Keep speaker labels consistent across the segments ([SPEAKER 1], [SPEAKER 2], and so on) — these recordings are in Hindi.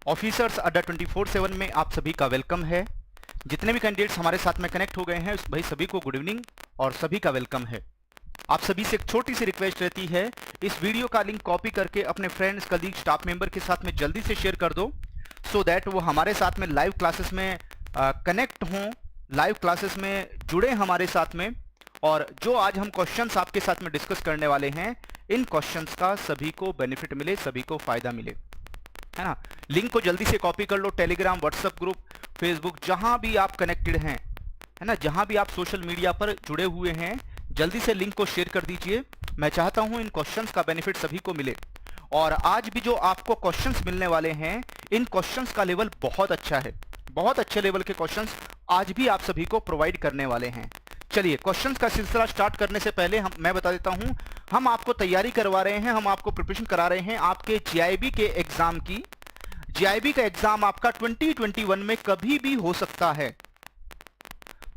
[SPEAKER 1] ऑफिसर्स अड्डा 24/7 में आप सभी का वेलकम है। जितने भी कैंडिडेट्स हमारे साथ में कनेक्ट हो गए हैं भाई सभी को गुड इवनिंग और सभी का वेलकम है। आप सभी से एक छोटी सी रिक्वेस्ट रहती है, इस वीडियो का लिंक कॉपी करके अपने फ्रेंड्स, कलीग, स्टाफ मेंबर के साथ में जल्दी से शेयर कर दो, सो दैट वो हमारे साथ में लाइव क्लासेस में कनेक्ट हों, लाइव क्लासेस में जुड़े हमारे साथ में। और जो आज हम क्वेश्चंस आपके साथ में डिस्कस करने वाले हैं, इन क्वेश्चंस का सभी को बेनिफिट मिले, सभी को फायदा मिले, है ना। लिंक को जल्दी से कॉपी कर लो, टेलीग्राम, व्हाट्सएप ग्रुप, फेसबुक, जहां भी आप कनेक्टेड हैं, है ना, जहां भी आप सोशल मीडिया पर जुड़े हुए हैं, जल्दी से लिंक को शेयर कर दीजिए। मैं चाहता हूं इन क्वेश्चंस का बेनिफिट सभी को मिले। और आज भी जो आपको क्वेश्चंस मिलने वाले हैं, इन क्वेश्चंस का लेवल बहुत अच्छा है, बहुत अच्छे लेवल के क्वेश्चंस आज भी आप सभी को प्रोवाइड करने वाले हैं। चलिए क्वेश्चंस का सिलसिला स्टार्ट करने से पहले मैं बता देता हूं, हम आपको तैयारी करवा रहे हैं, हम आपको प्रिपरेशन करा रहे हैं आपके जीआईबी के एग्जाम की। जीआईबी का एग्जाम आपका 2021 में कभी भी हो सकता है।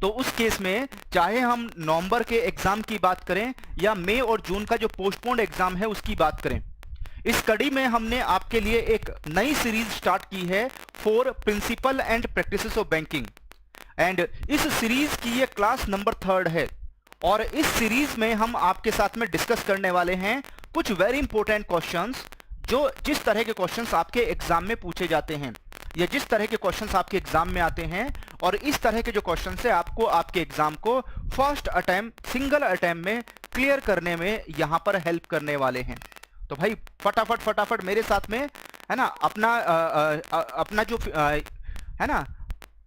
[SPEAKER 1] तो उस केस में चाहे हम नवंबर के एग्जाम की बात करें या मई और जून का जो पोस्टपोन्ड एग्जाम है उसकी बात करें, इस कड़ी में हमने आपके लिए एक नई सीरीज स्टार्ट की है, 4 principle and practices of banking. And इस सीरीज की ये क्लास नंबर 3 है। और इस सीरीज में हम आपके साथ में डिस्कस करने वाले हैं कुछ वेरी इंपॉर्टेंट क्वेश्चंस, जो जिस तरह के क्वेश्चंस आपके एग्जाम में पूछे जाते हैं, या जिस तरह के क्वेश्चंस आपके एग्जाम में आते हैं, और इस तरह के जो क्वेश्चंस है आपको आपके एग्जाम को फर्स्ट अटेम्प्ट, सिंगल अटेम्प्ट में क्लियर करने में यहां पर हेल्प करने वाले हैं। तो भाई फटाफट मेरे साथ में, है ना, अपना जो है ना,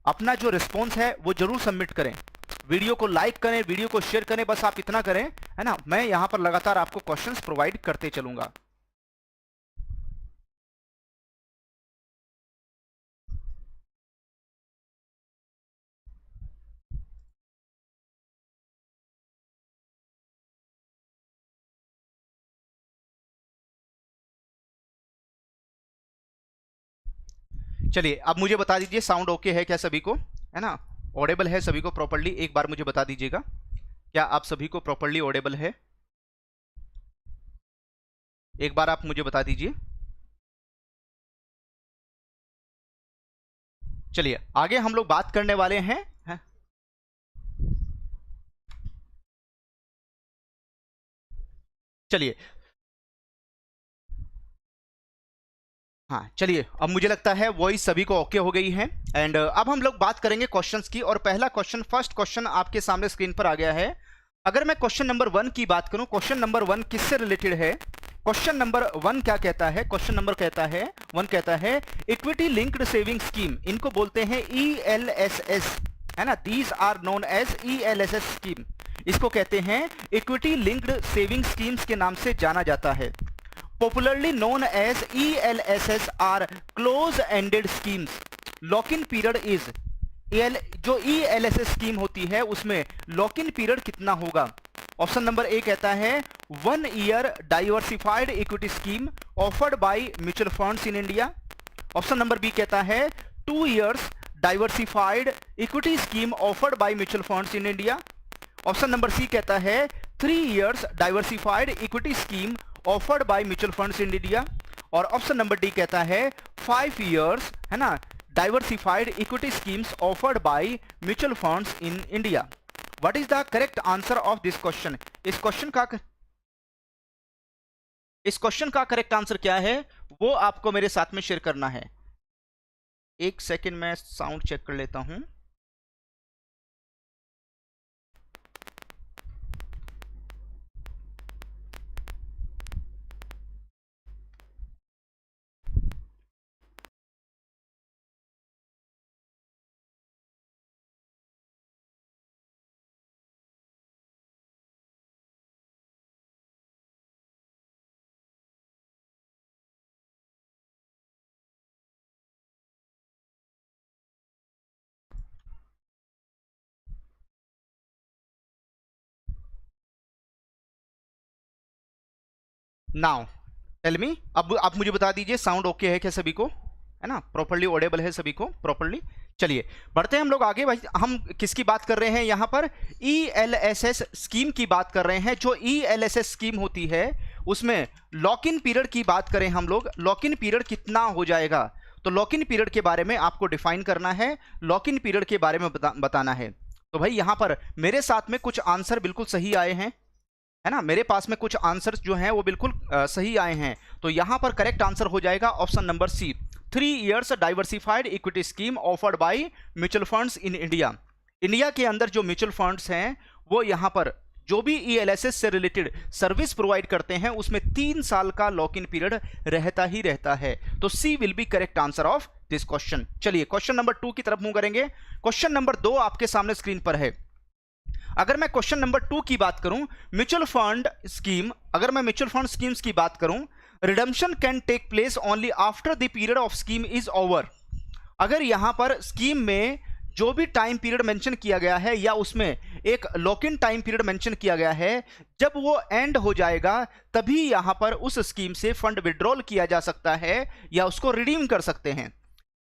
[SPEAKER 1] अपना जो रिस्पॉन्स है वो जरूर सबमिट करें। वीडियो को लाइक करें, वीडियो को शेयर करें, बस आप इतना करें, है ना। मैं यहां पर लगातार आपको क्वेश्चंस प्रोवाइड करते चलूंगा। चलिए अब मुझे बता दीजिए साउंड ओके है क्या सभी को, है ना, ऑडिबल है सभी को प्रॉपर्ली? एक बार मुझे बता दीजिएगा, क्या आप सभी को प्रॉपर्ली ऑडिबल है? एक बार आप मुझे बता दीजिए। चलिए आगे हम लोग बात करने वाले हैं, है? चलिए हाँ, चलिए अब मुझे लगता है वॉइस सभी को ओके हो गई है। एंड अब हम लोग बात करेंगे क्वेश्चंस की। और पहला क्वेश्चन, फर्स्ट क्वेश्चन आपके सामने स्क्रीन पर आ गया है। अगर मैं क्वेश्चन नंबर 1 की बात करूं, क्वेश्चन नंबर 1 किससे रिलेटेड है? क्वेश्चन नंबर 1 क्या कहता है? क्वेश्चन नंबर वन कहता है इक्विटी लिंक्ड सेविंग स्कीम, इनको बोलते हैं ELSS, है ना, these are known as ELSS scheme. इसको कहते हैं इक्विटी लिंक्ड सेविंग स्कीम्स के नाम से जाना जाता है। Popularly known as ELSS are close-ended schemes. Lock-in period is जो ELSS स्कीम होती है उसमें लॉक-इन पीरियड कितना होगा? ऑप्शन नंबर ए कहता है 1 year diversified equity scheme offered by mutual funds in India. Option number B कहता है 2 years diversified equity scheme offered by mutual funds in India. Option number C कहता है 3 years diversified equity scheme offered by mutual funds in India. और ऑप्शन नंबर डी कहता है 5 years, है ना, diversified equity schemes offered by mutual funds in India. What is the correct answer of this question? इस क्वेश्चन का करेक्ट आंसर क्या है वो आपको मेरे साथ में शेयर करना है। एक सेकेंड में साउंड चेक कर लेता हूं। नाउ टेल मी, अब आप मुझे बता दीजिए साउंड ओके है क्या सभी को, है ना, प्रॉपर्ली ऑडिबल है सभी को प्रॉपर्ली? चलिए बढ़ते हैं हम लोग आगे। भाई हम किसकी बात कर रहे हैं यहाँ पर? ELSS स्कीम की बात कर रहे हैं। जो ELSS स्कीम होती है उसमें लॉक इन पीरियड की बात करें हम लोग, लॉक इन पीरियड कितना हो जाएगा? तो लॉक इन पीरियड के बारे में आपको डिफाइन करना है, लॉक इन पीरियड के बारे में बताना है। तो भाई यहां पर मेरे साथ में कुछ आंसर बिल्कुल सही आए हैं, है ना, मेरे पास में कुछ आंसर्स जो हैं वो बिल्कुल सही आए हैं। तो यहां पर करेक्ट आंसर हो जाएगा option number C, 3 years diversified equity scheme offered by mutual funds in India. India के अंदर जो म्यूचुअल फंड्स हैं वो यहां पर जो भी ELSS से रिलेटेड सर्विस प्रोवाइड करते हैं उसमें 3 साल का लॉक इन पीरियड रहता ही रहता है। तो C will be correct answer of this question. चलिए क्वेश्चन नंबर 2 की तरफ मूव करेंगे। क्वेश्चन नंबर 2 आपके सामने स्क्रीन पर है। अगर मैं क्वेश्चन नंबर 2 की बात करूं, म्यूचुअल फंड स्कीम, अगर मैं म्यूचुअल फंड स्कीम्स की बात करूं, redemption can take place only after the period of scheme is over. अगर यहां पर स्कीम में जो भी टाइम पीरियड मेंशन किया गया है या उसमें एक lock in time period mention किया गया है, जब वो एंड हो जाएगा तभी यहां पर उस स्कीम से फंड विड्रॉल किया जा सकता है या उसको रिडीम कर सकते हैं।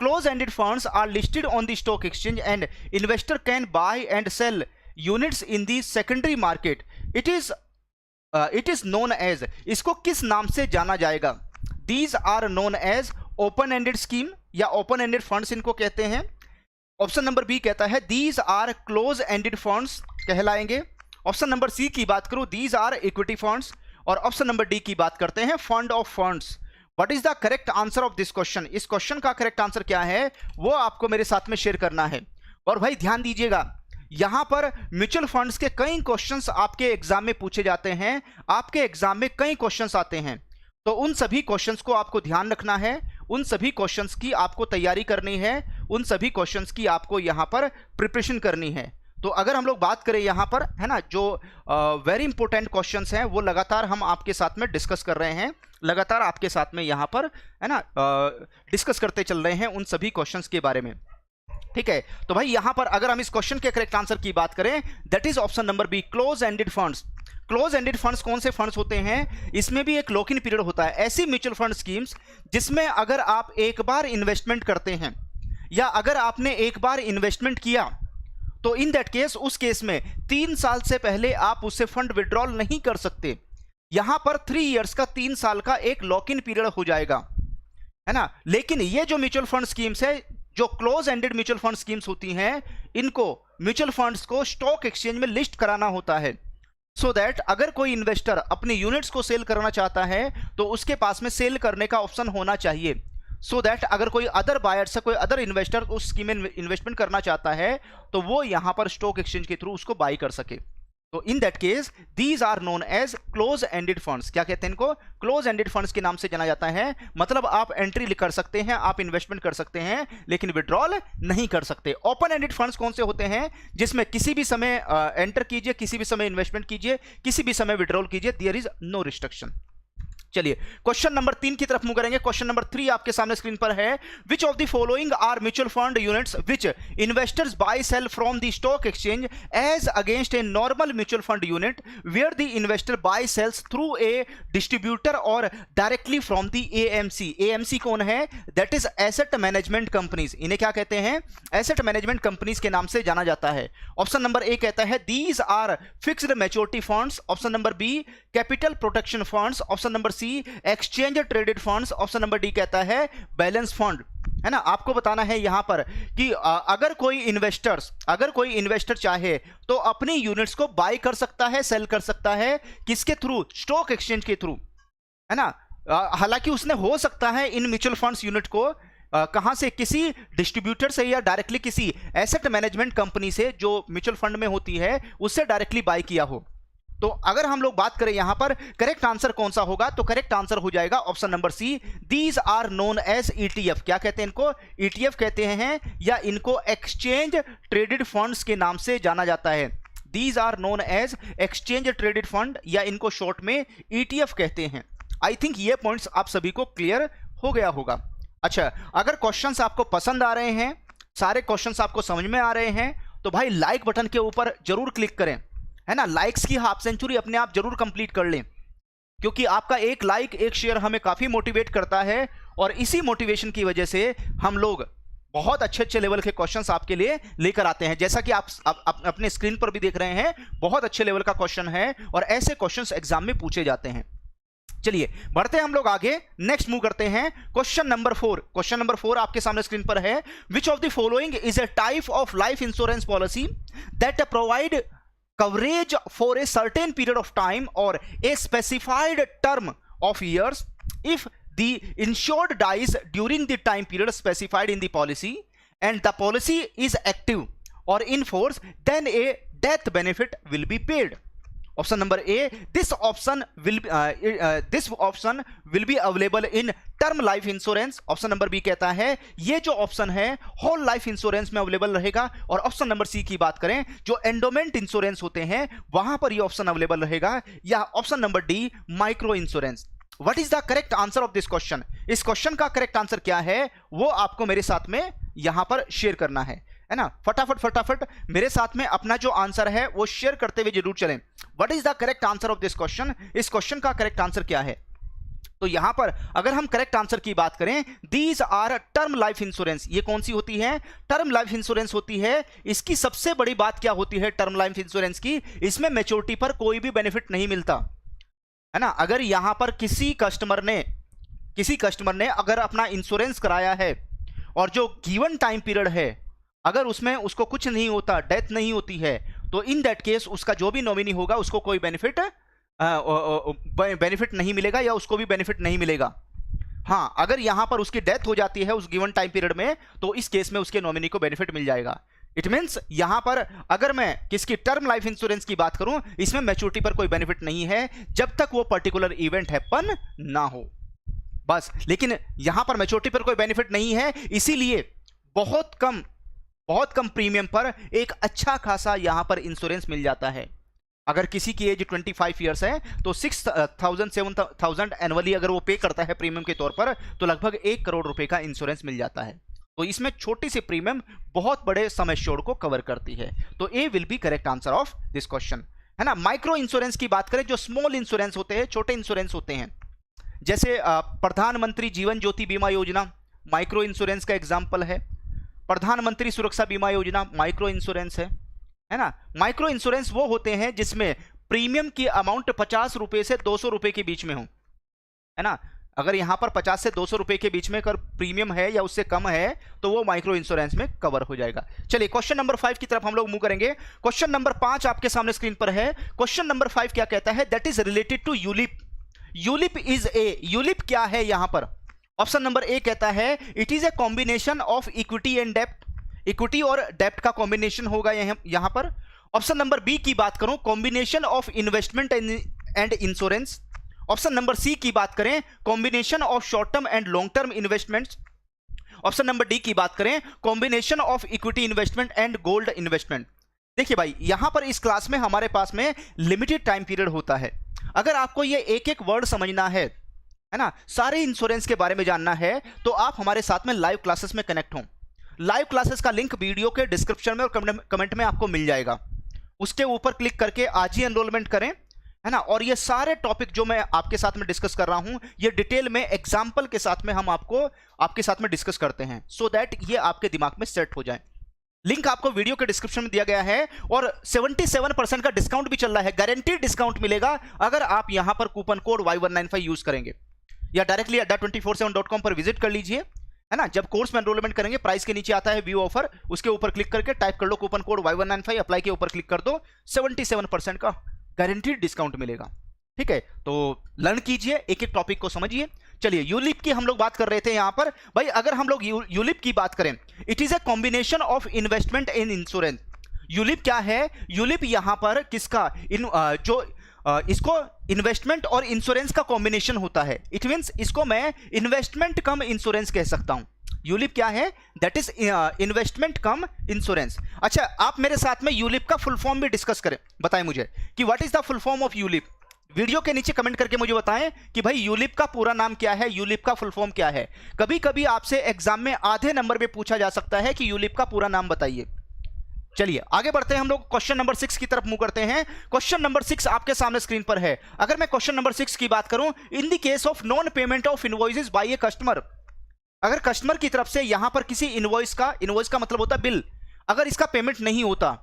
[SPEAKER 1] Close ended funds are listed on the stock exchange and investor can buy and sell units in the secondary market. It is known as, इसको किस नाम से जाना जाएगा? These are known as open ended scheme या ओपन एंडेड फंड्स इनको कहते हैं। ऑप्शन नंबर बी कहता है these are close ended funds कहलाएंगे। ऑप्शन नंबर सी की बात करूं, दीज आर इक्विटी फंड्स। और ऑप्शन नंबर डी की बात करते हैं fund of funds. What is the correct answer of this question? इस क्वेश्चन का करेक्ट आंसर क्या है वो आपको मेरे साथ में शेयर करना है। और भाई ध्यान दीजिएगा, यहां पर म्यूचुअल फंड्स के कई क्वेश्चंस आपके एग्जाम में पूछे जाते हैं, आपके एग्जाम में कई क्वेश्चंस आते हैं। तो उन सभी क्वेश्चंस को आपको ध्यान रखना है, उन सभी क्वेश्चंस की आपको तैयारी करनी है, उन सभी क्वेश्चंस की आपको यहां पर प्रिपरेशन करनी है। तो अगर हम लोग बात करें यहां पर, है ना, जो वेरी इंपॉर्टेंट क्वेश्चंस हैं वो लगातार हम आपके साथ में डिस्कस कर रहे हैं, लगातार आपके साथ में यहां पर, है ना, डिस्कस करते चल रहे हैं उन सभी क्वेश्चंस के बारे में। ठीक है, तो भाई यहां पर अगर हम इस क्वेश्चन के करेक्ट आंसर की बात करें, that is option number B, close ended funds. Close ended funds कौन से फंड्स होते हैं? इसमें भी एक लॉक इन पीरियड होता है। ऐसी म्यूचुअल फंड स्कीम्स जिसमें अगर आप एक बार इन्वेस्टमेंट करते हैं या अगर आपने एक बार इन्वेस्टमेंट किया तो इन दैट केस, उस केस में 3 साल से पहले आप उससे फंड विड्रॉल नहीं कर सकते। यहां पर 3 इयर्स का, 3 साल का एक लॉक इन पीरियड हो जाएगा, है ना। लेकिन ये जो म्यूचुअल फंड स्कीम्स है, जो close ended mutual fund schemes होती हैं, इनको म्यूचुअल फंड्स को स्टॉक एक्सचेंज में लिस्ट कराना होता है, सो दैट अगर कोई इन्वेस्टर अपनी यूनिट्स को सेल करना चाहता है तो उसके पास में सेल करने का ऑप्शन होना चाहिए, सो दैट अगर कोई अदर बायर से कोई अदर इन्वेस्टर उस स्कीम में इन्वेस्टमेंट करना चाहता है तो वो यहां पर स्टॉक एक्सचेंज के थ्रू उसको बाई कर सके। तो in that case these are known as close ended funds. क्या कहते हैं इनको? क्लोज एंडेड फंड्स के नाम से जाना जाता है। मतलब आप एंट्री कर सकते हैं, आप इन्वेस्टमेंट कर सकते हैं, लेकिन विड्रॉल नहीं कर सकते। ओपन एंडेड फंड्स कौन से होते हैं? जिसमें किसी भी समय एंटर कीजिए, किसी भी समय इन्वेस्टमेंट कीजिए, किसी भी समय विड्रॉल कीजिए, देयर इज नो रिस्ट्रिक्शन। चलिए क्वेश्चन नंबर 3 की तरफ मूव करेंगे। क्वेश्चन नंबर 3 आपके सामने स्क्रीन पर है। Which of the following are mutual fund units which investors buy sell from the stock exchange as against a normal mutual fund unit where the investor buy sells through a distributor और directly from the AMC। AMC कौन है? That is asset management companies. इन्हें क्या कहते हैं? एसेट मैनेजमेंट कंपनीज के नाम से जाना जाता है। ऑप्शन नंबर ए कहता है these are fixed maturity funds. Option number B capital protection funds. Option number C exchange traded funds. Option number D कहता है बैलेंस फंड। है ना, आपको बताना है यहां पर कि अगर कोई इन्वेस्टर चाहे तो अपनी यूनिट्स को बाय कर सकता है, सेल कर सकता है, किसके थ्रू? स्टॉक एक्सचेंज के थ्रू, है ना। हालांकि उसने हो सकता है इन म्यूचुअल फंड्स यूनिट को कहां से? किसी डिस्ट्रीब्यूटर से या डायरेक्टली किसी एसेट मैनेजमेंट कंपनी से जो म्यूचुअल फंड में होती है उससे डायरेक्टली बाय किया हो। तो अगर हम लोग बात करें यहां पर करेक्ट आंसर कौन सा होगा, तो करेक्ट आंसर हो जाएगा option number C, these are known as ETF। क्या कहते हैं इनको? ETF कहते हैं या इनको एक्सचेंज ट्रेडेड फंड्स के नाम से जाना जाता है। These are known as exchange traded fund या इनको शॉर्ट में ETF कहते हैं। आई थिंक ये पॉइंट्स आप सभी को क्लियर हो गया होगा। अच्छा, अगर क्वेश्चंस आपको पसंद आ रहे हैं, सारे क्वेश्चंस आपको समझ में आ रहे हैं, तो भाई लाइक बटन के ऊपर जरूर क्लिक करें, है ना। लाइक्स की हाफ सेंचुरी अपने आप जरूर कंप्लीट कर लें, क्योंकि आपका एक लाइक, एक शेयर हमें काफी मोटिवेट करता है और इसी मोटिवेशन की वजह से हम लोग बहुत अच्छे लेवल के क्वेश्चंस आपके लिए लेकर आते हैं। जैसा कि आप अपने स्क्रीन पर भी देख रहे हैं, बहुत अच्छे लेवल का क्वेश्चन है और ऐसे क्वेश्चंस एग्जाम में पूछे जाते हैं। चलिए बढ़ते हैं हम लोग आगे, नेक्स्ट मूव करते हैं क्वेश्चन नंबर 4। क्वेश्चन नंबर 4 आपके सामने स्क्रीन पर है। Which of the following is a type of life insurance policy that provide coverage for a certain period of time और a specified term of years if the insured dies during the time period specified in the policy and the policy is active और in force, then a death benefit will be paid. Option number A, this option will be available in term life insurance. Option number B कहता है ये जो ऑप्शन है होल लाइफ इंश्योरेंस में अवेलेबल रहेगा। और ऑप्शन नंबर सी की बात करें, जो एंडोमेंट इंश्योरेंस होते हैं वहां पर ये ऑप्शन अवेलेबल रहेगा। या option number D, micro insurance. What is the correct answer of this question? इस क्वेश्चन का करेक्ट आंसर क्या है वो आपको मेरे साथ में यहां पर शेयर करना है ना। फटाफट मेरे साथ में अपना जो आंसर है वो शेयर करते हुए जरूर चलें। What is the correct answer of this question? इस क्वेश्चन का करेक्ट आंसर क्या है? तो यहां पर अगर हम करेक्ट आंसर की बात करें, these are term life insurance. ये कौन सी होती है? टर्म लाइफ इंश्योरेंस होती है। इसकी सबसे बड़ी बात क्या होती है टर्म लाइफ इंश्योरेंस की? इसमें मैच्योरिटी पर कोई भी बेनिफिट नहीं मिलता है ना। अगर यहां पर किसी कस्टमर ने अगर अपना इंश्योरेंस कराया है और जो गिवन टाइम पीरियड है अगर उसमें उसको कुछ नहीं होता, डेथ नहीं होती है, तो इन दैट केस उसका जो भी नॉमिनी होगा उसको कोई बेनिफिट नहीं मिलेगा या उसको भी बेनिफिट नहीं मिलेगा। हाँ, अगर यहां पर उसकी डेथ हो जाती है उस गिवन टाइम पीरियड में तो इस केस में उसके नॉमिनी को बेनिफिट मिल जाएगा। इट मींस यहां पर अगर मैं किसकी टर्म लाइफ इंश्योरेंस की बात करूं, इसमें मैच्योरिटी पर कोई बेनिफिट नहीं है जब तक वो पर्टिकुलर इवेंट हैपन ना हो बस। लेकिन यहां पर मैच्योरिटी पर कोई बेनिफिट नहीं है, इसीलिए बहुत कम प्रीमियम पर एक अच्छा खासा यहां पर इंश्योरेंस मिल जाता है। अगर किसी की एज 25 इयर्स है तो 6,000 7,000 एनुअली अगर वो पे करता है प्रीमियम के तौर पर तो लगभग 1 करोड़ रुपए का इंश्योरेंस मिल जाता है। तो इसमें छोटी सी प्रीमियम बहुत बड़े सम एश्योर्ड को कवर करती है। तो A will be correct answer of this question है ना। माइक्रो इंश्योरेंस की बात करें, जो स्मॉल इंश्योरेंस होते हैं, छोटे इंश्योरेंस होते हैं, जैसे प्रधानमंत्री जीवन ज्योति बीमा योजना माइक्रो इंश्योरेंस का एग्जाम्पल है। प्रधानमंत्री सुरक्षा बीमा योजना माइक्रो इंश्योरेंस है ना। माइक्रो इंश्योरेंस वो होते हैं जिसमें प्रीमियम की अमाउंट 50 रुपए से 200 रुपए के बीच में हो, है ना। अगर यहां पर 50 से 200 रुपए के बीच में अगर प्रीमियम है या उससे कम है तो वो माइक्रो इंश्योरेंस में कवर हो जाएगा। चलिए क्वेश्चन नंबर 5 की तरफ हम लोग मूव करेंगे। क्वेश्चन नंबर 5 आपके सामने स्क्रीन पर है। क्वेश्चन नंबर 5 क्या कहता है? That is related to ULIP. ULIP is a, ULIP क्या है यहां पर? ऑप्शन नंबर ए कहता है it is a combination of equity and डेप्ट। इक्विटी और डेप्ट का कॉम्बिनेशन होगा यहां पर। ऑप्शन नंबर बी की बात करूं, combination of investment and insurance. Option number C की बात करें, combination of short term and long term investments. Option number D की बात करें, combination of equity investment and gold investment. देखिए भाई, यहां पर इस क्लास में हमारे पास में लिमिटेड टाइम पीरियड होता है। अगर आपको ये एक एक वर्ड समझना है ना, सारे इंश्योरेंस के बारे में जानना है, तो आप हमारे साथ में लाइव क्लासेस में कनेक्ट हों। लाइव क्लासेस का लिंक वीडियो के डिस्क्रिप्शन में और कमेंट में आपको मिल जाएगा। उसके ऊपर क्लिक करके आज ही एनरोलमेंट करें, है ना। और ये सारे टॉपिक जो मैं आपके साथ में डिस्कस कर रहा हूं, ये डिटेल में एग्जाम्पल के साथ में हम आपके साथ में डिस्कस करते हैं, सो दैट ये आपके दिमाग में सेट हो जाए। लिंक आपको वीडियो के डिस्क्रिप्शन में दिया गया है और 77% का डिस्काउंट भी चल रहा है। गारंटीड डिस्काउंट मिलेगा अगर आप यहां पर कूपन कोड Y195 यूज करेंगे, या डायरेक्टली adda247.com पर विजिट कर लीजिए, है ना। जब कोर्स में एनरोलमेंट करेंगे, प्राइस के नीचे आता है व्यू ऑफर, उसके ऊपर क्लिक करके टाइप कर लो कूपन कोड Y195, अप्लाई के ऊपर क्लिक कर दो, 77% का गारंटीड डिस्काउंट मिलेगा। ठीक है, तो लर्न कीजिए, एक एक टॉपिक को समझिए। चलिए, यूलिप की हम लोग बात कर रहे थे यहां पर। भाई अगर हम लोग यूलिप की बात करें, it is a combination of investment in insurance. ULIP क्या है? यूलिप यहां पर किसका इसको इन्वेस्टमेंट और इंश्योरेंस का कॉम्बिनेशन होता है। इट मींस इसको मैं इन्वेस्टमेंट कम इंश्योरेंस कह सकता हूं। यूलिप क्या है? That is investment come insurance. अच्छा, आप मेरे साथ में यूलिप का फुल फॉर्म भी डिस्कस करें। बताएं मुझे कि what is the full form of ULIP. Video के नीचे कमेंट करके मुझे बताएं कि भाई यूलिप का पूरा नाम क्या है, यूलिप का फुल फॉर्म क्या है। कभी कभी आपसे एग्जाम में आधे नंबर पे पूछा जा सकता है कि यूलिप का पूरा नाम बताइए। चलिए आगे बढ़ते हैं, हम लोग क्वेश्चन नंबर 6 की तरफ मूव करते हैं। क्वेश्चन नंबर 6 आपके सामने स्क्रीन पर है। अगर मैं क्वेश्चन नंबर 6 की बात करूं, in the case of non payment of invoices by a customer, अगर कस्टमर की तरफ से यहां पर किसी इनवॉइस का मतलब होता है बिल, अगर इसका पेमेंट नहीं होता,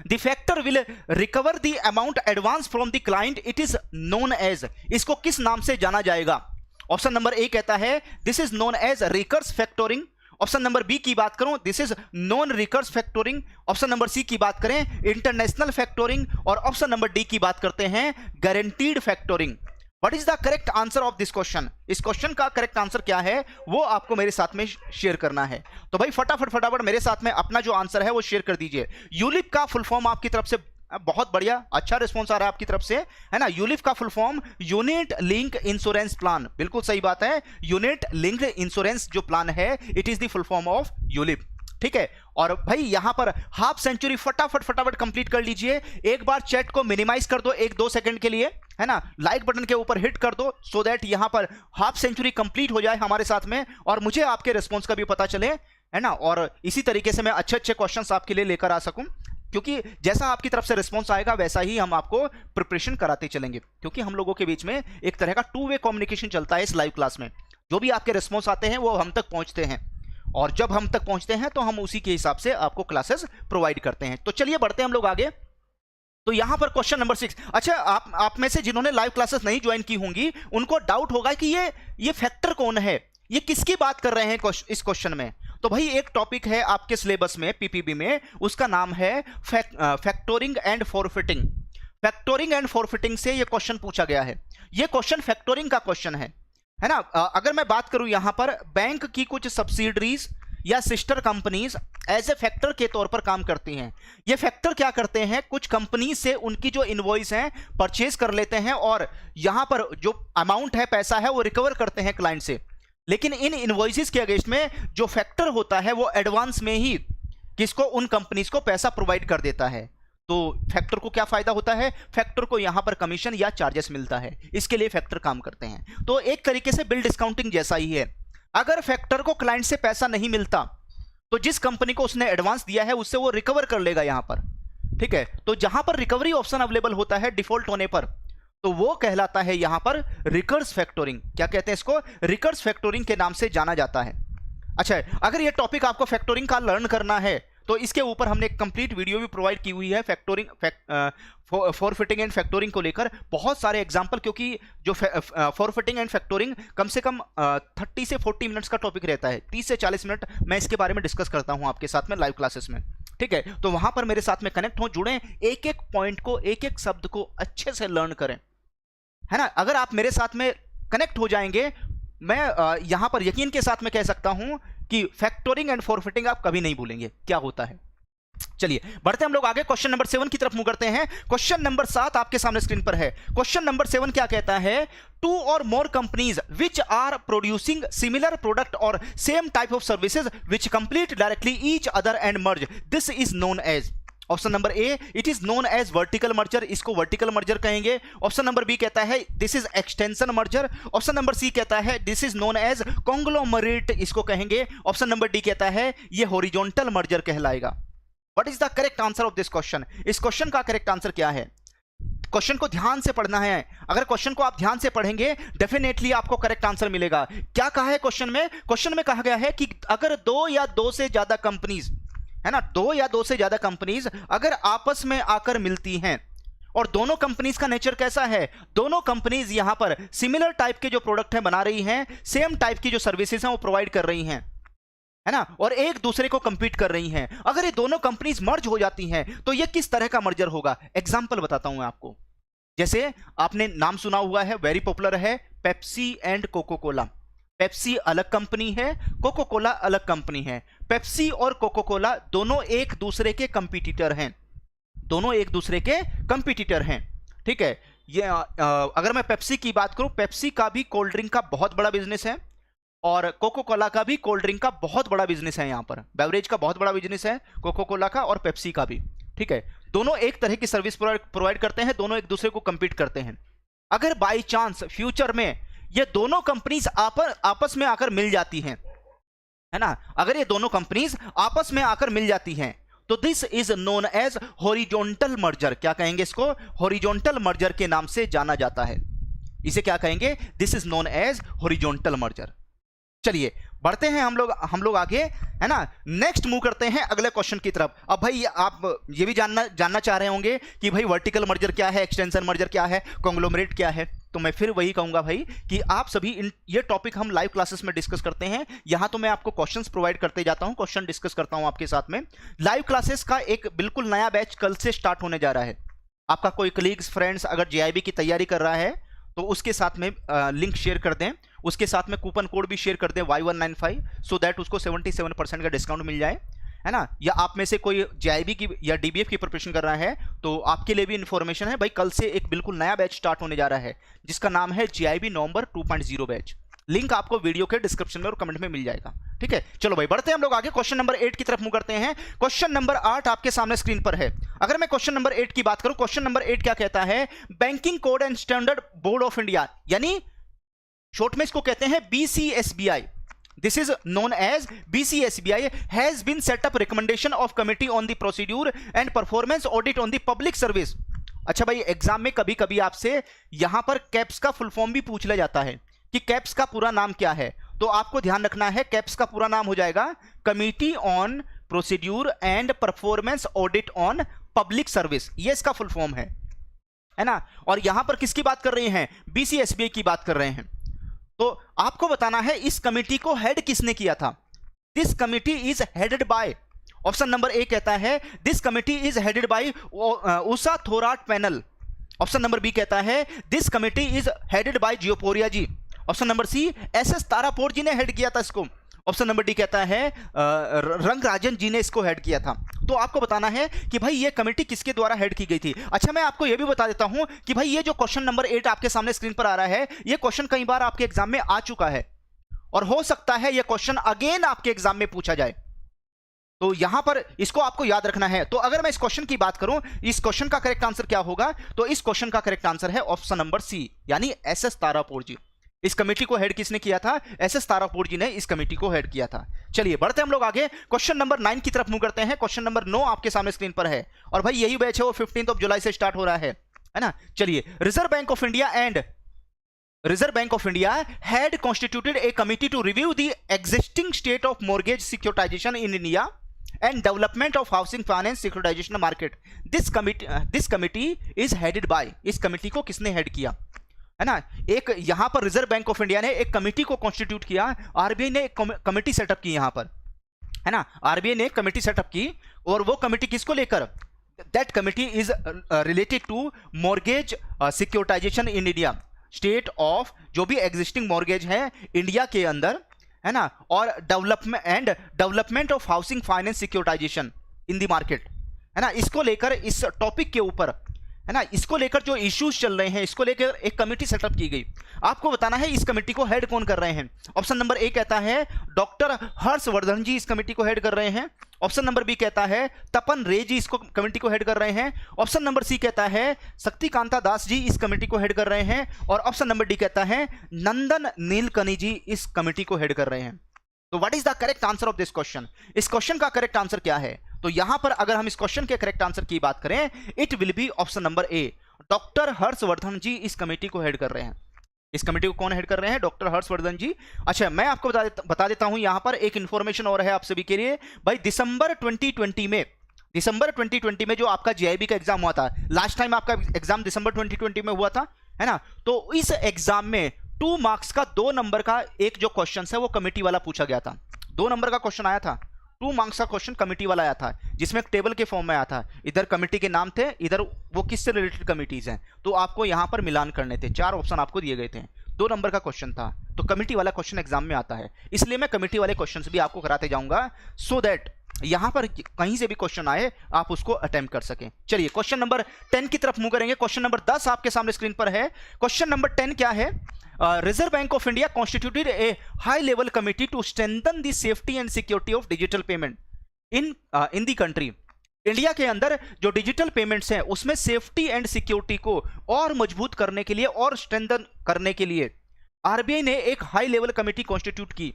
[SPEAKER 1] the factor will recover the amount advance from the client, it is known as, इसको किस नाम से जाना जाएगा? ऑप्शन नंबर ए कहता है this is known as recourse factoring. Option number B की बात करूं, this is non recourse factoring. Option number C की बात करें, इंटरनेशनल फैक्टोरिंग। और ऑप्शन नंबर डी की बात करते हैं, guaranteed factoring. What is the correct answer of this question? इस क्वेश्चन का करेक्ट आंसर क्या है वो आपको मेरे साथ में शेयर करना है। तो भाई फटाफट मेरे साथ में अपना जो आंसर है वो शेयर कर दीजिए। यूलिप का फुल फॉर्म आपकी तरफ से बहुत बढ़िया, अच्छा रिस्पॉन्स आ रहा है आपकी तरफ से, है ना। यूलिप का full form unit link insurance plan, बिल्कुल सही बात है। यूनिट लिंक इंश्योरेंस जो प्लान है, it is the full form of ULIP, ठीक है। और भाई यहां पर हाफ सेंचुरी फटाफट कंप्लीट कर लीजिए। एक बार चैट को मिनिमाइज कर दो 1-2 सेकंड के लिए, है ना। लाइक बटन के ऊपर हिट कर दो सो दैट यहां पर हाफ सेंचुरी कंप्लीट हो जाए हमारे साथ में, और मुझे आपके रिस्पॉन्स का भी पता चले, है ना। और इसी तरीके से मैं अच्छे क्वेश्चंस आपके लिए लेकर आ सकूं, क्योंकि जैसा आपकी तरफ से रिस्पॉन्स आएगा वैसा ही हम आपको प्रिपरेशन कराते चलेंगे, क्योंकि हम लोगों के बीच में एक तरह का 2 वे कम्युनिकेशन चलता है इस लाइव क्लास में। जो भी आपके रिस्पॉन्स आते हैं वो हम तक पहुंचते हैं, और जब हम तक पहुंचते हैं तो हम उसी के हिसाब से आपको क्लासेस प्रोवाइड करते हैं। तो चलिए बढ़ते हैं हम लोग आगे। तो यहां पर क्वेश्चन नंबर 6, अच्छा आप में से जिन्होंने लाइव क्लासेस नहीं ज्वाइन की होंगी उनको डाउट होगा कि ये फैक्टर कौन है, ये किसकी बात कर रहे हैं इस क्वेश्चन में। तो भाई एक टॉपिक है आपके सिलेबस में पीपीबी में, उसका नाम है फैक्टोरिंग एंड फॉरफिटिंग। फैक्टोरिंग एंड फॉरफिटिंग से ये क्वेश्चन पूछा गया है। ये क्वेश्चन फैक्टोरिंग का क्वेश्चन है ना। अगर मैं बात करूं यहां पर, बैंक की कुछ सब्सिडरीज या sister companies as a factor के तौर पर काम करती हैं। ये फैक्टर क्या करते हैं, कुछ कंपनी से उनकी जो इनवॉइस हैं परचेज कर लेते हैं, और यहां पर जो अमाउंट है, पैसा है, वो रिकवर करते हैं क्लाइंट से। लेकिन इन इनवॉइसेस के अगेंस्ट में जो फैक्टर होता है वो एडवांस में ही किसको, उन कंपनीज को पैसा प्रोवाइड कर देता है। तो फैक्टर को क्या फायदा होता है, फैक्टर को यहां पर कमीशन या चार्जेस मिलता है, इसके लिए फैक्टर काम करते हैं। तो एक तरीके से बिल डिस्काउंटिंग जैसा ही है। अगर फैक्टर को क्लाइंट से पैसा नहीं मिलता तो जिस कंपनी को उसने एडवांस दिया है उससे वो रिकवर कर लेगा यहां पर, ठीक है। तो जहां पर रिकवरी ऑप्शन अवेलेबल होता है डिफॉल्ट होने पर, तो वो कहलाता है यहां पर रिकर्स फैक्टोरिंग। क्या कहते हैं इसको, रिकर्स फैक्टोरिंग के नाम से जाना जाता है। अच्छा, अगर ये टॉपिक आपको फैक्टोरिंग का लर्न करना है तो इसके ऊपर हमने एक कंप्लीट वीडियो भी प्रोवाइड की हुई है फॉरफिटिंग एंड फैक्टोरिंग को लेकर, बहुत सारे एग्जांपल, क्योंकि जो फॉरफिटिंग एंड फैक्टोरिंग कम से कम 30 से 40 मिनट्स का टॉपिक रहता है। 30 से 40 मिनट मैं इसके बारे में डिस्कस करता हूं आपके साथ में लाइव क्लासेस में, ठीक है। तो वहां पर मेरे साथ में कनेक्ट हो, जुड़े, एक एक पॉइंट को, एक एक शब्द को अच्छे से लर्न करें, है ना। अगर आप मेरे साथ में कनेक्ट हो जाएंगे, मैं यहां पर यकीन के साथ में कह सकता हूं कि फैक्टोरिंग एंड फॉरफिटिंग आप कभी नहीं भूलेंगे क्या होता है। चलिए बढ़ते हम लोग आगे, क्वेश्चन नंबर 7 की तरफ मूव करते हैं। क्वेश्चन नंबर 7 आपके सामने स्क्रीन पर है। क्वेश्चन नंबर 7 क्या कहता है, 2 or more companies which are producing similar product or same type of services which complete directly each other and merge, this is known as। Option number A, it is known as vertical merger, इसको वर्टिकल मर्जर कहेंगे। ऑप्शन नंबर बी कहता है this is extension merger. Option number C कहता है this is known as conglomerate, इसको कहेंगे। ऑप्शन नंबर डी कहता है ये हॉरिजॉन्टल मर्जर कहलाएगा। What is the correct answer of this question? इस क्वेश्चन का करेक्ट आंसर क्या है? क्वेश्चन को ध्यान से पढ़ना है। अगर क्वेश्चन को आप ध्यान से पढ़ेंगे डेफिनेटली आपको करेक्ट आंसर मिलेगा। क्या कहा है क्वेश्चन में? क्वेश्चन में कहा गया है कि अगर 2 या 2 से ज्यादा कंपनीज, है ना, 2 या 2 से ज्यादा कंपनीज अगर आपस में आकर मिलती हैं, और दोनों कंपनीज का नेचर कैसा है, दोनों कंपनीज यहां पर सिमिलर टाइप के जो प्रोडक्ट है बना रही हैं, सेम टाइप की जो सर्विसेज हैं वो प्रोवाइड कर रही हैं, है ना, और एक दूसरे को कंपीट कर रही हैं। अगर ये दोनों कंपनीज मर्ज हो जाती हैं तो ये किस तरह का मर्जर होगा? एग्जांपल बताता हूं मैं आपको। जैसे आपने नाम सुना हुआ है, वेरी पॉपुलर है, Pepsi and Coca Cola. Pepsi अलग कंपनी है, कोको कोला अलग कंपनी है। पेप्सी और कोको कोला दोनों एक दूसरे के कंपटीटर हैं, दोनों एक दूसरे के कंपटीटर हैं, ठीक है। ये अगर मैं पेप्सी की बात करूं, पेप्सी का भी कोल्ड ड्रिंक का बहुत बड़ा बिजनेस है, और कोको कोला का भी कोल्ड ड्रिंक का बहुत बड़ा बिजनेस है। यहां पर बेवरेज का बहुत बड़ा बिजनेस है कोको कोला का और पेप्सी का भी, ठीक है। दोनों एक तरह की सर्विस प्रोवाइड करते हैं, दोनों एक दूसरे को कंपीट करते हैं। अगर बाई चांस फ्यूचर में ये दोनों कंपनीज आपस में आकर मिल जाती हैं, है ना, अगर ये दोनों कंपनीज आपस में आकर मिल जाती हैं तो this is known as horizontal merger. क्या कहेंगे इसको? हॉरिजॉन्टल मर्जर के नाम से जाना जाता है। इसे क्या कहेंगे? This is known as horizontal merger. चलिए बढ़ते हैं हम लोग आगे, है ना। नेक्स्ट मूव करते हैं अगले क्वेश्चन की तरफ। अब भाई आप ये भी जानना चाह रहे होंगे कि भाई वर्टिकल मर्जर क्या है, एक्सटेंशन मर्जर क्या है, कॉन्ग्लोमरेट क्या है। तो मैं फिर वही कहूंगा भाई कि आप सभी ये टॉपिक हम लाइव क्लासेस में डिस्कस करते हैं। यहां तो मैं आपको क्वेश्चंस प्रोवाइड करते जाता हूं, क्वेश्चन डिस्कस करता हूं आपके साथ में। लाइव क्लासेस का एक बिल्कुल नया बैच कल से स्टार्ट होने जा रहा है। आपका कोई कलीग्स फ्रेंड्स अगर जेआईबी की तैयारी कर रहा है तो उसके साथ में लिंक शेयर कर दें, उसके साथ में कूपन कोड भी शेयर कर दें Y195, सो दैट उसको 77% का डिस्काउंट मिल जाए, है ना। या आप में से कोई जेआईबी की या डीबीएफ की प्रिपरेशन कर रहा है तो आपके लिए भी इंफॉर्मेशन है भाई, कल से एक बिल्कुल नया बैच स्टार्ट होने जा रहा है जिसका नाम है जेआईबी नवंबर 2.0 बैच। लिंक आपको वीडियो के डिस्क्रिप्शन में और कमेंट में मिल जाएगा, ठीक है। चलो भाई बढ़ते हैं हम लोग आगे, क्वेश्चन नंबर 8 की तरफ मूव करते हैं। क्वेश्चन नंबर 8 आपके सामने स्क्रीन पर है। अगर मैं क्वेश्चन नंबर 8 की बात करूं, क्वेश्चन नंबर 8 क्या कहता है, banking code and standard board of India, यानी शॉर्ट में इसको कहते हैं BCSBI, this is known as BCSBI has been set up recommendation of committee on the procedure and performance audit on the public service। अच्छा भाई, एग्जाम में कभी कभी आपसे यहां पर कैप्स का फुल फॉर्म भी पूछ लिया जाता है कि कैप्स का पूरा नाम क्या है। तो आपको ध्यान रखना है, कैप्स का पूरा नाम हो जाएगा committee on procedure and performance audit on public service, ये इसका फुल फॉर्म है ना। और यहां पर किसकी बात कर रहे हैं, BCSBI की बात कर रहे हैं। तो आपको बताना है इस कमिटी को हेड किसने किया था। This committee is headed by, option number A कहता है this committee is headed by Usha Thorat panel. Option number B कहता है this committee is headed by जियोपोरिया ji. Option number C SS Tarapore ji ने हेड किया था इसको। ऑप्शन नंबर डी कहता है रंगराजन जी ने इसको हेड किया था। तो आपको बताना है कि भाई ये कमेटी किसके द्वारा हेड की गई थी। अच्छा, मैं आपको ये भी बता देता हूं कि भाई ये जो क्वेश्चन नंबर 8 आपके सामने स्क्रीन पर आ रहा है, ये क्वेश्चन कई बार आपके एग्जाम में आ चुका है और हो सकता है ये क्वेश्चन अगेन आपके एग्जाम में पूछा जाए, तो यहां पर इसको आपको याद रखना है। तो अगर मैं इस क्वेश्चन की बात करूं, इस क्वेश्चन का करेक्ट आंसर क्या होगा, तो इस क्वेश्चन का करेक्ट आंसर है ऑप्शन नंबर सी, यानी SS तारापोर जी। इस कमेटी को हेड किसने किया था, SS तारापोर जी ने इस कमेटी को हेड किया था। चलिए बढ़ते हैं हम लोग आगे, क्वेश्चन नंबर 9 की तरफ मूव करते हैं। क्वेश्चन नंबर 9 आपके सामने स्क्रीन पर है और भाई यही बैच है वो 15 जुलाई से स्टार्ट हो रहा है ना। चलिए, reserve Bank of India had constituted a committee to review the existing state of mortgage securitization in India and development of housing finance securitization market. This committee is headed by, इस कमिटी को किसने हेड किया, है ना। एक यहां पर रिजर्व बैंक ऑफ इंडिया ने एक कमिटी को कॉन्स्टिट्यूट किया, आरबीआई ने एक कमिटी सेटअप की यहां पर, है ना। आरबीआई ने एक कमिटी सेटअप की और वो कमिटी किसको लेकर, that committee is related to mortgage securitisation in India, state of जो भी एग्जिस्टिंग मॉर्गेज है इंडिया के अंदर, है ना, और development of housing finance securitisation in the market, है ना। इसको लेकर, इस टॉपिक के ऊपर, है ना, इसको लेकर जो इश्यूज चल रहे हैं, इसको लेकर एक कमेटी सेटअप की गई। आपको बताना है इस कमेटी को हेड कौन कर रहे हैं। ऑप्शन नंबर ए कहता है डॉक्टर हर्षवर्धन जी इस कमेटी को हेड कर रहे हैं। ऑप्शन नंबर बी कहता है तपन रे जी इसको कमेटी को हेड कर रहे हैं। ऑप्शन नंबर सी कहता है शक्तिकांता दास जी इस कमेटी को हेड कर रहे हैं। और ऑप्शन नंबर डी कहता है नंदन नीलकनी जी इस कमेटी को हेड कर रहे हैं। तो what is the correct answer of this question, इस क्वेश्चन का करेक्ट आंसर क्या है। तो यहां पर अगर हम इस क्वेश्चन के करेक्ट आंसर की बात करें, it will be option number A, doctor Harshvardhan ji इस कमेटी को हेड कर रहे हैं। इस कमेटी को कौन हेड कर रहे हैं, डॉक्टर हर्षवर्धन जी। अच्छा, मैं आपको बता देता हूं यहां पर एक इंफॉर्मेशन और है आप सभी के लिए भाई। दिसंबर 2020 में जो आपका जेआईबी का एग्जाम हुआ था, लास्ट टाइम आपका एग्जाम दिसंबर 2020 में हुआ था, है ना। तो इस एग्जाम में 2 मार्क्स का 2 नंबर का एक जो क्वेश्चन है वो कमेटी वाला पूछा गया था। 2 नंबर का क्वेश्चन आया था, 2 मार्क्स का क्वेश्चन कमेटी वाला आया था, जिसमें एक टेबल के फॉर्म में आया था। इधर कमेटी के नाम थे, इधर वो किससे रिलेटेड कमिटीज हैं, तो आपको यहां पर मिलान करने थे। 4 ऑप्शन आपको दिए गए थे, 2 नंबर का क्वेश्चन था। तो कमेटी वाला क्वेश्चन एग्जाम में आता है, इसलिए मैं कमेटी वाले क्वेश्चन भी आपको कराते जाऊंगा, सो दैट यहां पर कहीं से भी क्वेश्चन आए आप उसको अटेम्प्ट कर सकें। चलिए क्वेश्चन नंबर 10 की तरफ मूव करेंगे। क्वेश्चन नंबर 10 आपके सामने स्क्रीन पर है। क्वेश्चन नंबर 10 क्या है, Reserve Bank of India constituted a high level committee to strengthen the safety and security of digital payment in the country. India के अंदर जो डिजिटल पेमेंट्स हैं उसमें सेफ्टी एंड सिक्योरिटी को और मजबूत करने के लिए और स्ट्रेंथन करने के लिए आरबीआई ने एक हाई लेवल कमेटी कॉन्स्टिट्यूट की।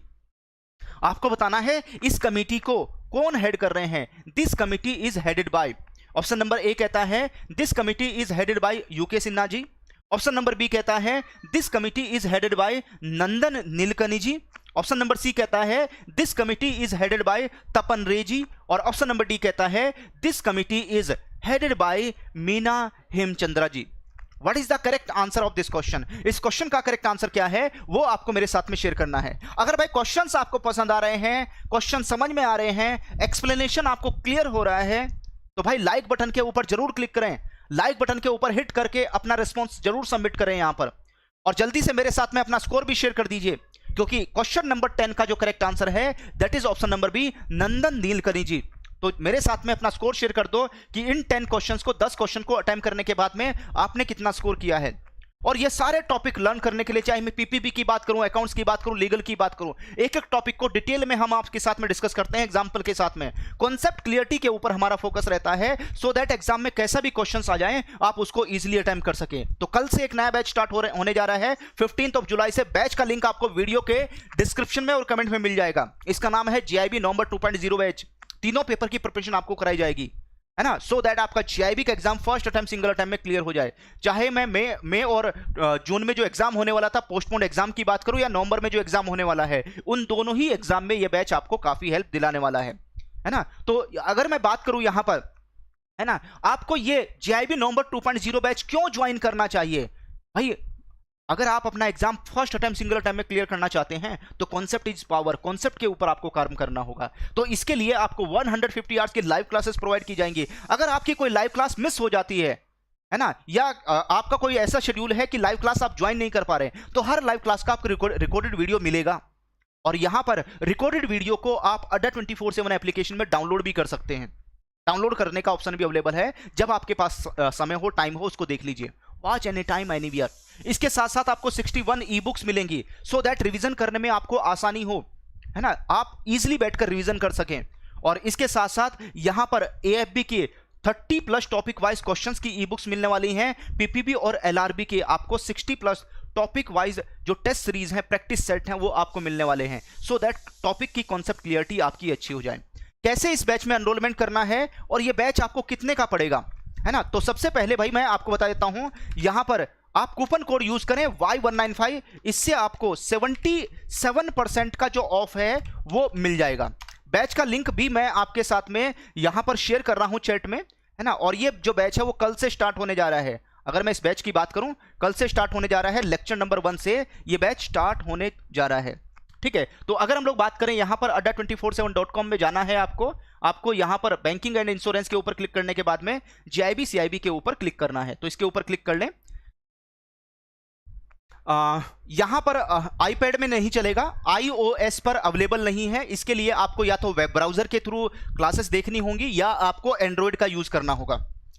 [SPEAKER 1] आपको बताना है इस कमेटी को कौन हेड कर रहे हैं। This committee is headed by, option number A कहता है this committee is headed by UK Sinha ji. Option number B कहता है this committee is headed by Nandan Nilekani ji. Option number C कहता है this committee is headed by Tapan Ray ji, और ऑप्शन नंबर डी कहता है this committee is headed by Meena Hemchandra ji. What is the correct answer of this question? इस क्वेश्चन का करेक्ट आंसर क्या है वो आपको मेरे साथ में शेयर करना है। अगर भाई क्वेश्चंस आपको पसंद आ रहे हैं, क्वेश्चन समझ में आ रहे हैं, एक्सप्लेनेशन आपको क्लियर हो रहा है, तो भाई लाइक बटन के ऊपर जरूर क्लिक करें। लाइक बटन के ऊपर हिट करके अपना रिस्पॉन्स जरूर सबमिट करें यहां पर, और जल्दी से मेरे साथ में अपना स्कोर भी शेयर कर दीजिए, क्योंकि क्वेश्चन नंबर 10 का जो करेक्ट आंसर है that is option number B, Nandan Nilekani ji. तो मेरे साथ में अपना स्कोर शेयर कर दो कि इन 10 क्वेश्चंस को 10 क्वेश्चन को अटेम्प्ट करने के बाद में आपने कितना स्कोर किया है। और ये सारे टॉपिक लर्न करने के लिए, चाहे मैं पीपीबी की बात करूं, अकाउंट्स की बात करूं, लीगल की बात करूं, एक एक टॉपिक को डिटेल में हम आपके साथ में डिस्कस करते हैं एग्जांपल के साथ में। कॉन्सेप्ट क्लियरिटी के ऊपर हमारा फोकस रहता है, सो दैट एग्जाम में कैसा भी क्वेश्चंस आ जाएं आप उसको इजीली अटेम्प्ट कर सकें। तो कल से एक नया बैच स्टार्ट होने जा रहा है 15 जुलाई से। बैच का लिंक आपको वीडियो के डिस्क्रिप्शन में और कमेंट में मिल जाएगा। इसका नाम है जीआईबी नवंबर 2.0 बैच। तीनों पेपर की प्रिपरेशन आपको कराई जाएगी, है ना, सो दैट आपका जीआईबी का exam first attempt single attempt में क्लियर हो जाए। चाहे मैं मई और जून में जो एग्जाम होने वाला था पोस्टपोन्ड एग्जाम की बात करूं, या नवंबर में जो एग्जाम होने वाला है, उन दोनों ही एग्जाम में ये बैच आपको काफी हेल्प दिलाने वाला है ना। तो अगर मैं बात करूं यहां पर, है ना, आपको ये जीआईबी नवंबर 2.0 बैच क्यों ज्वाइन करना चाहिए भाई? अगर आप अपना exam first attempt single attempt में क्लियर करना चाहते हैं तो कॉन्सेप्ट इज पावर, कॉन्सेप्ट के ऊपर आपको काम करना होगा। तो इसके लिए आपको 150 आवर्स की लाइव क्लासेस प्रोवाइड की जाएंगी। अगर आपकी कोई लाइव क्लास मिस हो जाती है ना, या आपका कोई ऐसा शेड्यूल है कि लाइव क्लास आप ज्वाइन नहीं कर पा रहे, तो हर लाइव क्लास का आपको रिकॉर्डेड वीडियो मिलेगा, और यहां पर रिकॉर्डेड वीडियो को आप अड्डा 24/7 एप्लीकेशन में डाउनलोड भी कर सकते हैं। डाउनलोड करने का ऑप्शन भी अवेलेबल है, जब आपके पास समय हो, टाइम हो, उसको देख लीजिए। Watch any time anywhere. इसके साथ साथ आपको 61 ई बुक्स मिलेंगी, सो दैट रिवीजन करने में आपको आसानी हो, है ना, आप इजीली बैठकर रिवीजन कर सकें। और इसके साथ साथ यहां पर एएफबी के 30+ टॉपिक वाइज क्वेश्चंस की ई बुक्स मिलने वाली हैं। पीपीबी और एलआरबी के आपको 60+ टॉपिक वाइज जो टेस्ट सीरीज हैं, प्रैक्टिस सेट हैं, वो आपको मिलने वाले हैं, सो दैट टॉपिक की कॉन्सेप्ट क्लियरिटी आपकी अच्छी हो जाए। कैसे इस बैच में एनरोलमेंट करना है और ये बैच आपको कितने का पड़ेगा, है ना, तो सबसे पहले भाई मैं आपको बता देता हूं, यहां पर आप कूपन कोड यूज करें Y195, इससे आपको 77% का जो ऑफ है वो मिल जाएगा। बैच का लिंक भी मैं आपके साथ में यहां पर शेयर कर रहा हूं चैट में, है ना। और ये जो बैच है वो कल से स्टार्ट होने जा रहा है। अगर मैं इस बैच की बात करूं, कल से स्टार्ट होने जा रहा है, लेक्चर नंबर 1 से ये बैच स्टार्ट होने जा रहा है, ठीक है। तो अगर हम लोग बात करें यहां पर adda247.com में जाना है आपको यहां पर बैंकिंग एंड इंश्योरेंस के ऊपर क्लिक करने के बाद में जीआईबी सीआईबी के ऊपर क्लिक करना है, तो इसके ऊपर क्लिक कर लें। यहां पर आईपैड में नहीं चलेगा, iOS पर अवेलेबल नहीं है। इसके लिए आपको या तो वेब ब्राउजर के थ्रू क्लासेस देखनी होंगी, या आपको एंड्रॉइड का यूज करना होगा,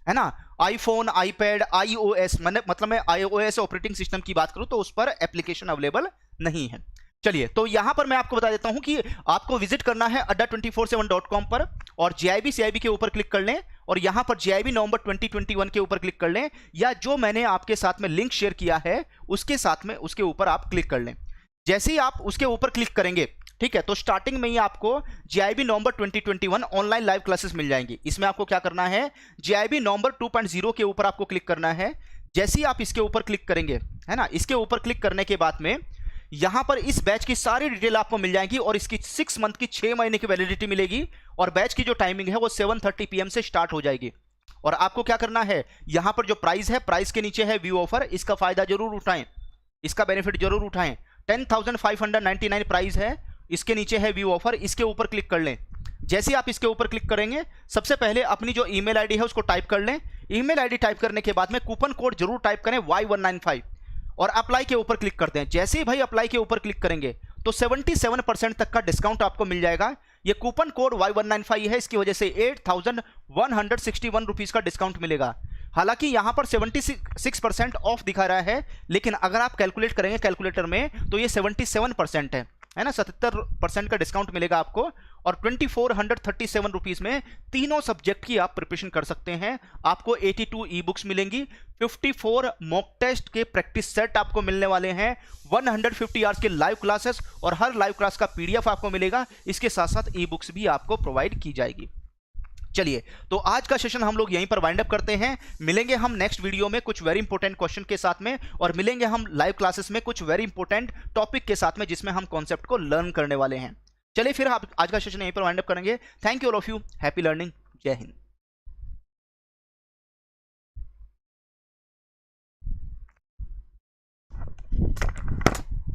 [SPEAKER 1] है ना। आईफोन, आईपैड, iOS मतलब मैं iOS ऑपरेटिंग सिस्टम की बात करूं तो उस पर एप्लीकेशन अवेलेबल नहीं है। चलिए, तो यहां पर मैं आपको बता देता हूं कि आपको विजिट करना है adda247.com पर, और जीआईबी सीआईबी के ऊपर क्लिक कर लें, और यहां पर जीआईबी नवंबर 2021 के ऊपर क्लिक कर लें, या जो मैंने आपके साथ में लिंक शेयर किया है उसके साथ में उसके ऊपर आप क्लिक कर लें। जैसे ही आप उसके ऊपर क्लिक करेंगे, ठीक है, तो स्टार्टिंग में ही आपको जीआईबी नवंबर 2021 ऑनलाइन लाइव क्लासेस मिल जाएंगी। इसमें आपको क्या करना है, जीआईबी नवंबर 2.0 के ऊपर आपको क्लिक करना है। जैसे ही आप इसके ऊपर क्लिक करेंगे, है ना, इसके ऊपर क्लिक करने के बाद में यहां पर इस बैच की सारी डिटेल आपको मिल जाएगी, और इसकी 6 मंथ की 6 महीने की वैलिडिटी मिलेगी, और बैच की जो टाइमिंग है वो 7:30 PM से स्टार्ट हो जाएगी। और आपको क्या करना है, यहां पर जो प्राइस है, प्राइस के नीचे है व्यू ऑफर, इसका फायदा जरूर उठाएं, इसका बेनिफिट जरूर उठाएं। 10,599 प्राइस है, इसके नीचे है व्यू ऑफर, इसके ऊपर क्लिक कर लें। जैसे ही आप इसके ऊपर क्लिक करेंगे, सबसे पहले अपनी जो ईमेल आईडी है उसको टाइप कर लें। ईमेल आईडी टाइप करने के बाद में कूपन कोड जरूर टाइप करें Y195, और अप्लाई के ऊपर क्लिक करते हैं। जैसे ही भाई अप्लाई के ऊपर क्लिक करेंगे तो 77% तक का डिस्काउंट आपको मिल जाएगा। ये कूपन कोड Y195 है, इसकी वजह से 8,161 रुपीज का डिस्काउंट मिलेगा। हालांकि यहां पर 76% ऑफ दिखा रहा है, लेकिन अगर आप कैलकुलेट करेंगे कैलकुलेटर में तो ये 77% है ना, 77% का डिस्काउंट मिलेगा आपको, और 2,437 रुपीज में तीनों सब्जेक्ट की आप प्रिपरेशन कर सकते हैं। आपको 82 ई बुक्स मिलेंगी, 54 मॉक टेस्ट के प्रैक्टिस सेट आपको मिलने वाले हैं, 150 आवर्स के लाइव क्लासेस, और हर लाइव क्लास का PDF आपको मिलेगा। इसके साथ साथ ई बुक्स भी आपको प्रोवाइड की जाएगी। चलिए, तो आज का सेशन हम लोग यहीं पर वाइंड अप करते हैं। मिलेंगे हम नेक्स्ट वीडियो में कुछ वेरी इंपॉर्टेंट क्वेश्चन के साथ में, और मिलेंगे हम लाइव क्लासेस में कुछ वेरी इंपॉर्टेंट टॉपिक के साथ में जिसमें हम कॉन्सेप्ट को लर्न करने वाले हैं। चलिए फिर आप आज का सेशन यहीं पर वाइंड अप करेंगे। Thank you all of you, happy learning, जय हिंद।